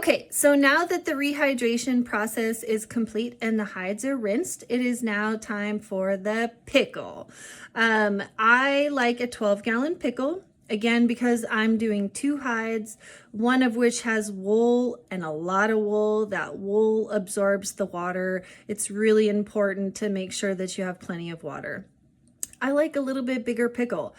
Okay, so now that the rehydration process is complete and the hides are rinsed, it is now time for the pickle. I like a 12-gallon pickle. Again, because I'm doing 2 hides, one of which has wool and a lot of wool. That wool absorbs the water. It's really important to make sure that you have plenty of water. I like a little bit bigger pickle.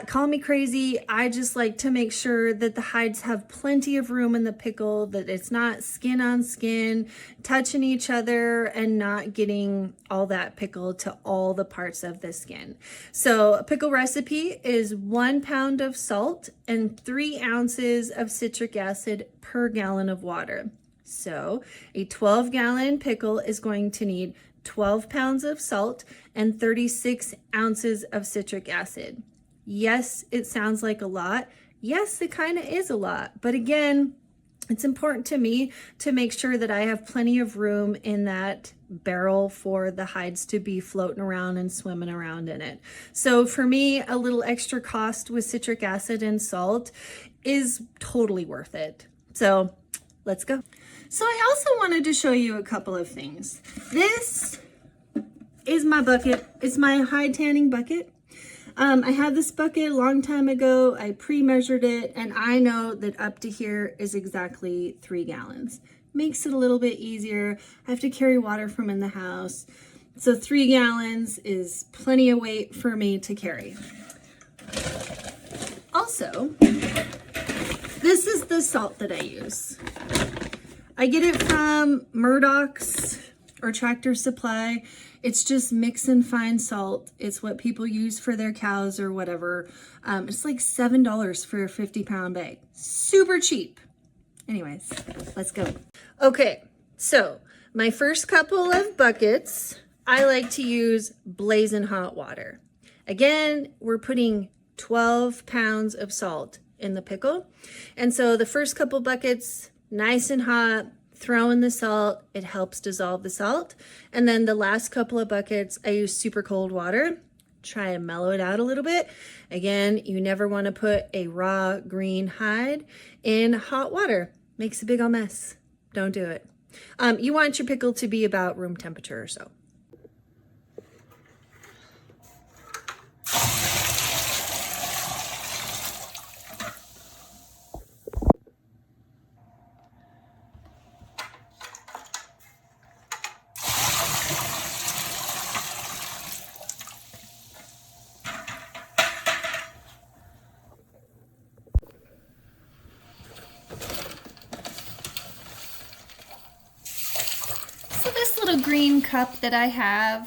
Call me crazy, I just like to make sure that the hides have plenty of room in the pickle, that it's not skin on skin, touching each other and not getting all that pickle to all the parts of the skin. So a pickle recipe is 1 pound of salt and 3 ounces of citric acid per gallon of water. So a 12-gallon pickle is going to need 12 pounds of salt and 36 ounces of citric acid. Yes, it sounds like a lot. Yes, it kind of is a lot. But again, it's important to me to make sure that I have plenty of room in that barrel for the hides to be floating around and swimming around in it. So for me, a little extra cost with citric acid and salt is totally worth it. So let's go. So I also wanted to show you a couple of things. This is my bucket. It's my hide tanning bucket. I had this bucket a long time ago. I pre-measured it, and I know that up to here is exactly 3 gallons. Makes it a little bit easier. I have to carry water from in the house. So 3 gallons is plenty of weight for me to carry. Also, this is the salt that I use. I get it from Murdoch's or Tractor Supply. It's just mix and fine salt. It's what people use for their cows or whatever. It's like $7 for a 50-pound bag. Super cheap. Anyways, let's go. Okay, so my first couple of buckets, I like to use blazing hot water. Again, we're putting 12 pounds of salt in the pickle. And so the first couple buckets, nice and hot, throw in the salt, it helps dissolve the salt. And then the last couple of buckets, I use super cold water, try and mellow it out a little bit. Again, you never want to put a raw green hide in hot water. Makes a big old mess. Don't do it. You want your pickle to be about room temperature or so. So this little green cup that I have,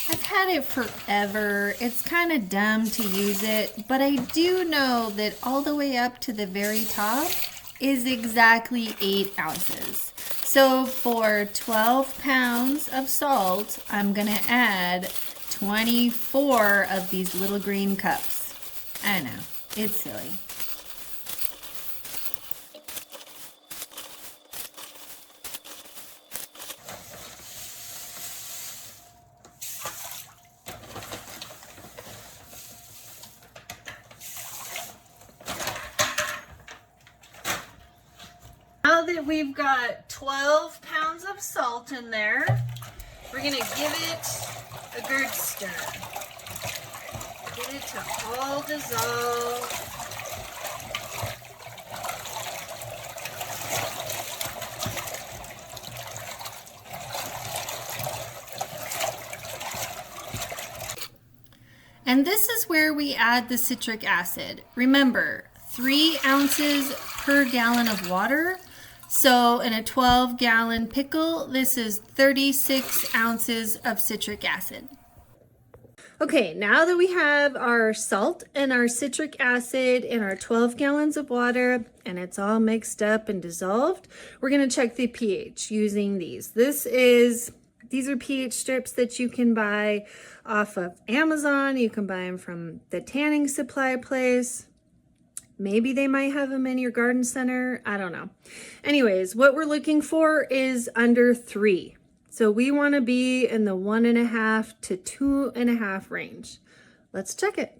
I've had it forever. It's kind of dumb to use it, but I do know that all the way up to the very top is exactly 8 ounces. So for 12 pounds of salt, I'm gonna add 24 of these little green cups. I know, it's silly. Now that we've got 12 pounds of salt in there, we're gonna give it a good stir. Get it to all dissolve. And this is where we add the citric acid. Remember, 3 ounces per gallon of water. So in a 12-gallon pickle, this is 36 ounces of citric acid. Okay, now that we have our salt and our citric acid in our 12 gallons of water and it's all mixed up and dissolved, we're gonna check the pH using these. These are pH strips that you can buy off of Amazon. You can buy them from the tanning supply place. Maybe they might have them in your garden center. I don't know. Anyways, what we're looking for is under 3. So we want to be in the 1.5 to 2.5 range. Let's check it.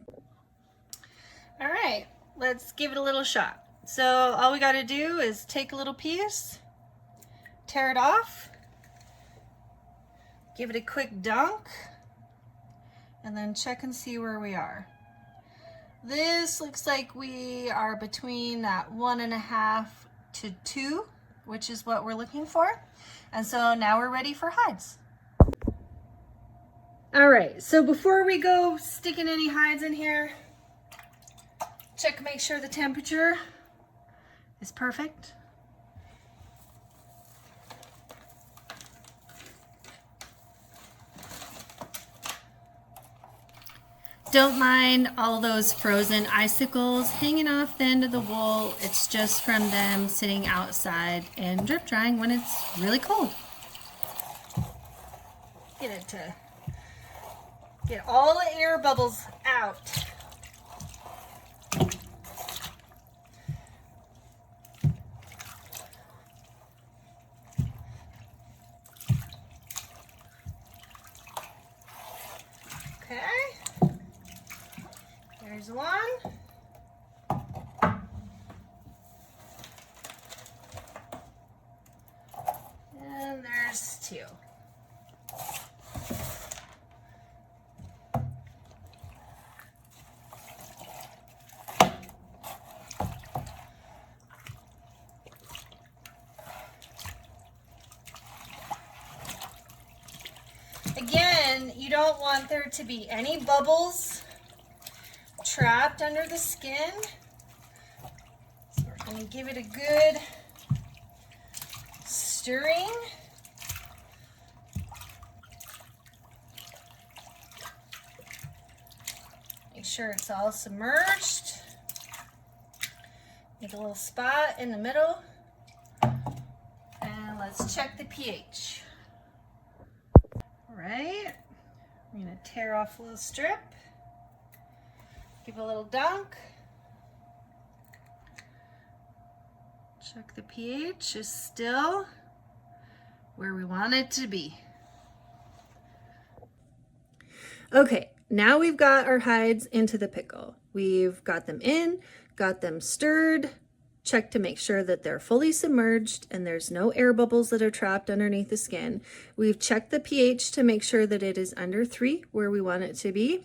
All right, let's give it a little shot. So all we got to do is take a little piece, tear it off, give it a quick dunk, and then check and see where we are. This looks like we are between that 1.5 to 2, which is what we're looking for. And so now we're ready for hides. All right, so before we go sticking any hides in here, check, make sure the temperature is perfect. Don't mind all those frozen icicles hanging off the end of the wool. It's just from them sitting outside and drip drying when it's really cold. Get all the air bubbles out. Okay, there's one. And there's 2. Again, you don't want there to be any bubbles trapped under the skin. So we're going to give it a good stirring. Make sure it's all submerged. Make a little spot in the middle. And let's check the pH. Right, I'm going to tear off a little strip, give a little dunk, check the pH is still where we want it to be. Okay, now we've got our hides into the pickle. We've got them in, got them stirred, check to make sure that they're fully submerged and there's no air bubbles that are trapped underneath the skin. We've checked the pH to make sure that it is under 3, where we want it to be.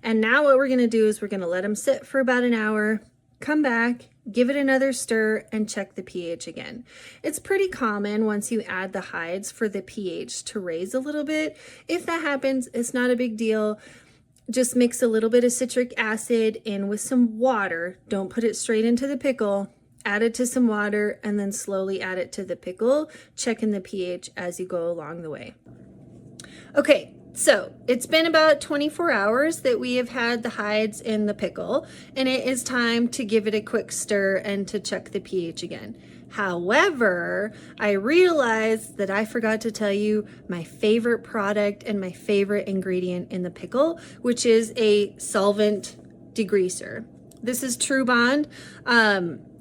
And now what we're going to do is we're going to let them sit for about an hour, come back, give it another stir, and check the pH again. It's pretty common once you add the hides for the pH to raise a little bit. If that happens, it's not a big deal. Just mix a little bit of citric acid in with some water. Don't put it straight into the pickle. Add it to some water and then slowly add it to the pickle, checking the pH as you go along the way. Okay, so it's been about 24 hours that we have had the hides in the pickle, and it is time to give it a quick stir and to check the pH again. However, I realized that I forgot to tell you my favorite product and my favorite ingredient in the pickle, which is a solvent degreaser. This is Trubond.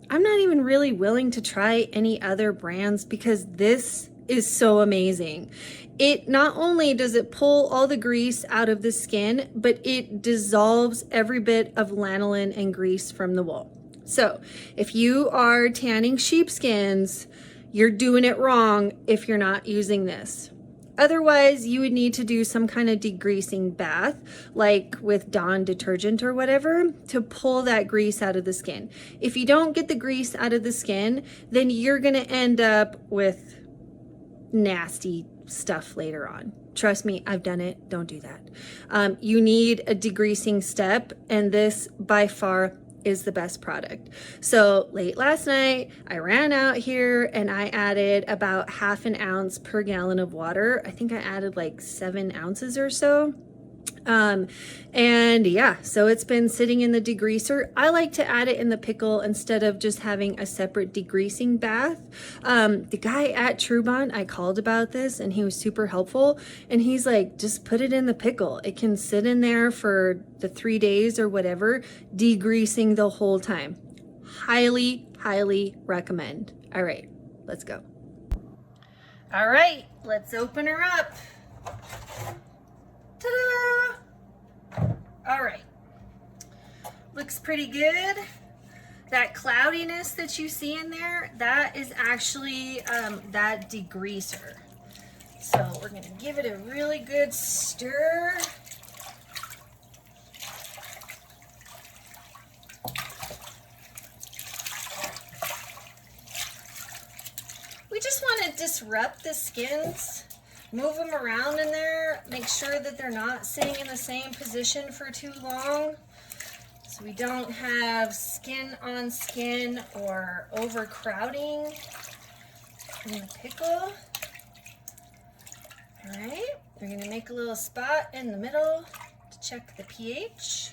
I'm not even really willing to try any other brands because this is so amazing. It not only does it pull all the grease out of the skin, but it dissolves every bit of lanolin and grease from the wool. So if you are tanning sheepskins, you're doing it wrong if you're not using this. Otherwise, you would need to do some kind of degreasing bath, like with Dawn detergent or whatever, to pull that grease out of the skin. If you don't get the grease out of the skin, then you're gonna end up with nasty stuff later on. Trust me, I've done it. Don't do that. You need a degreasing step, and this by far is the best product. So late last night, I ran out here and I added about 1/2 ounce per gallon of water. I think I added like 7 ounces or so. And yeah, so it's been sitting in the degreaser. I like to add it in the pickle instead of just having a separate degreasing bath. The guy at Trubond, I called about this and he was super helpful. And he's like, just put it in the pickle. It can sit in there for the 3 days or whatever, degreasing the whole time. Highly, highly recommend. All right, let's go. All right, let's open her up. Ta-da! All right, looks pretty good. That cloudiness that you see in there, that is actually that degreaser. So we're gonna give it a really good stir. We just want to disrupt the skins, move them around in there, make sure that they're not sitting in the same position for too long, so we don't have skin on skin or overcrowding in the pickle. All right, we're going to make a little spot in the middle to check the pH.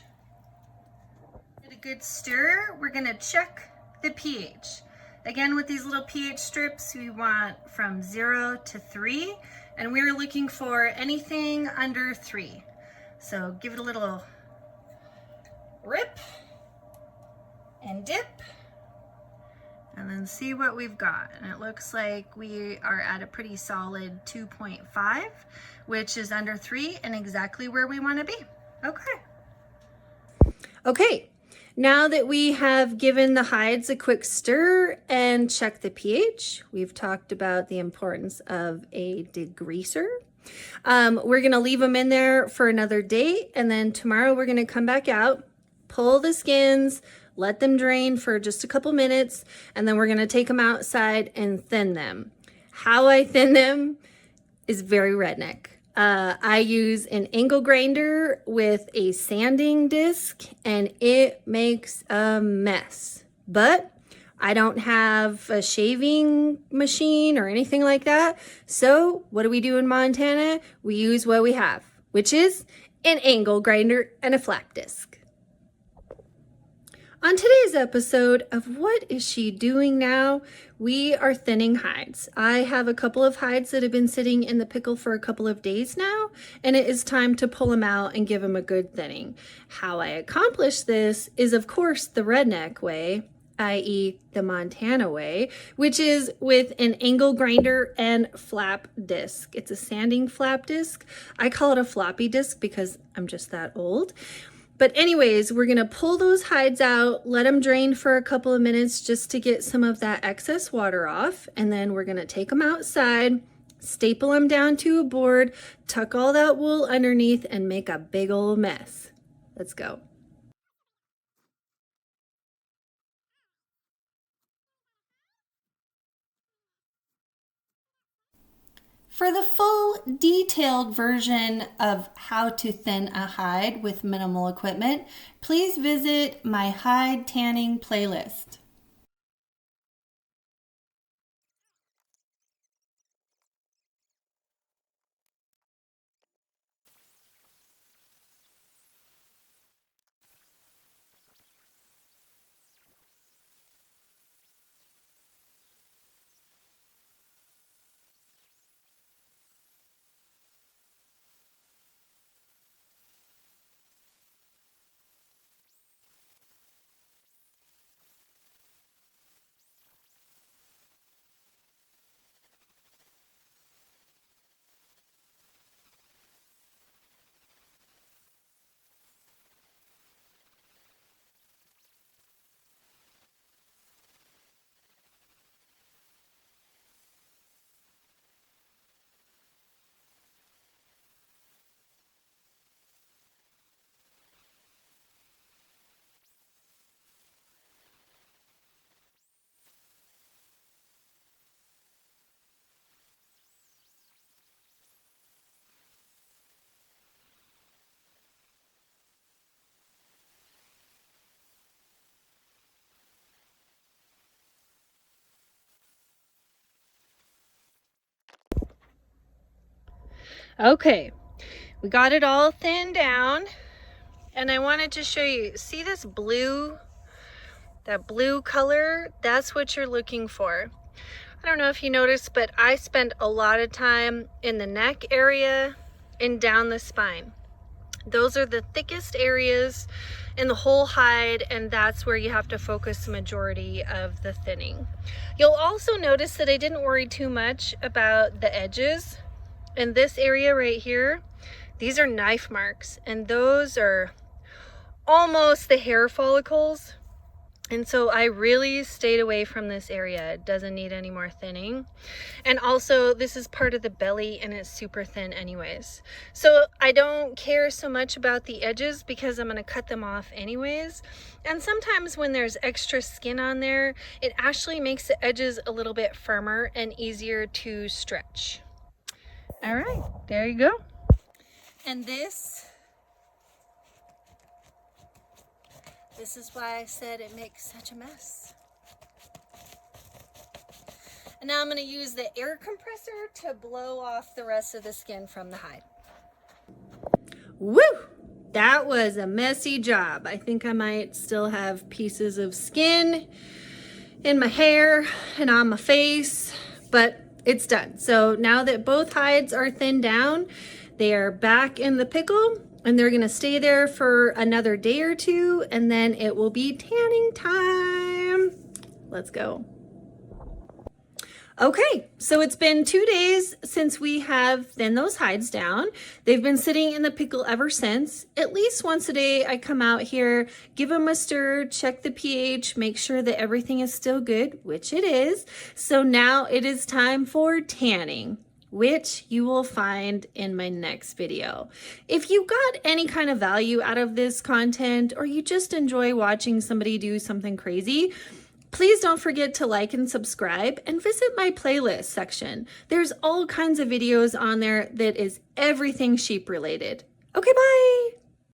Get a good stir. We're going to check the pH. Again, with these little pH strips, we want from 0 to 3, and we're looking for anything under 3. So give it a little rip and dip, and then see what we've got. And it looks like we are at a pretty solid 2.5, which is under 3 and exactly where we want to be. Okay. Now that we have given the hides a quick stir and checked the pH, we've talked about the importance of a degreaser. We're going to leave them in there for another day, and then tomorrow we're going to come back out, pull the skins, let them drain for just a couple minutes, and then we're going to take them outside and thin them. How I thin them is very redneck. I use an angle grinder with a sanding disc, and it makes a mess. But I don't have a shaving machine or anything like that. So what do we do in Montana? We use what we have, which is an angle grinder and a flap disc. On today's episode of What Is She Doing Now? We are thinning hides. I have a couple of hides that have been sitting in the pickle for a couple of days now, and it is time to pull them out and give them a good thinning. How I accomplish this is, of course, the redneck way, i.e. the Montana way, which is with an angle grinder and flap disc. It's a sanding flap disc. I call it a floppy disc because I'm just that old. But anyways, we're going to pull those hides out, let them drain for a couple of minutes just to get some of that excess water off. And then we're going to take them outside, staple them down to a board, tuck all that wool underneath, and make a big old mess. Let's go. For the full detailed version of how to thin a hide with minimal equipment, please visit my hide tanning playlist. Okay, we got it all thinned down, and I wanted to show you, see this blue, that blue color? That's what you're looking for. I don't know if you noticed, but I spend a lot of time in the neck area and down the spine. Those are the thickest areas in the whole hide, and that's where you have to focus the majority of the thinning. You'll also notice that I didn't worry too much about the edges. In this area right here, these are knife marks, and those are almost the hair follicles. And so I really stayed away from this area. It doesn't need any more thinning. And also this is part of the belly and it's super thin anyways. So I don't care so much about the edges because I'm gonna cut them off anyways. And sometimes when there's extra skin on there, it actually makes the edges a little bit firmer and easier to stretch. All right, there you go. And this is why I said it makes such a mess. And now I'm going to use the air compressor to blow off the rest of the skin from the hide. Woo! That was a messy job. I think I might still have pieces of skin in my hair and on my face, but it's done. So now that both hides are thinned down, they are back in the pickle. And they're gonna stay there for another day or two, and then it will be tanning time. Let's go. Okay, so it's been 2 days since we have thinned those hides down. They've been sitting in the pickle ever since. At least once a day I come out here, give them a stir, check the pH, make sure that everything is still good, which it is. So now it is time for tanning, which you will find in my next video. If you got any kind of value out of this content, or you just enjoy watching somebody do something crazy, please don't forget to like and subscribe and visit my playlist section. There's all kinds of videos on there that is everything sheep related. Okay, bye.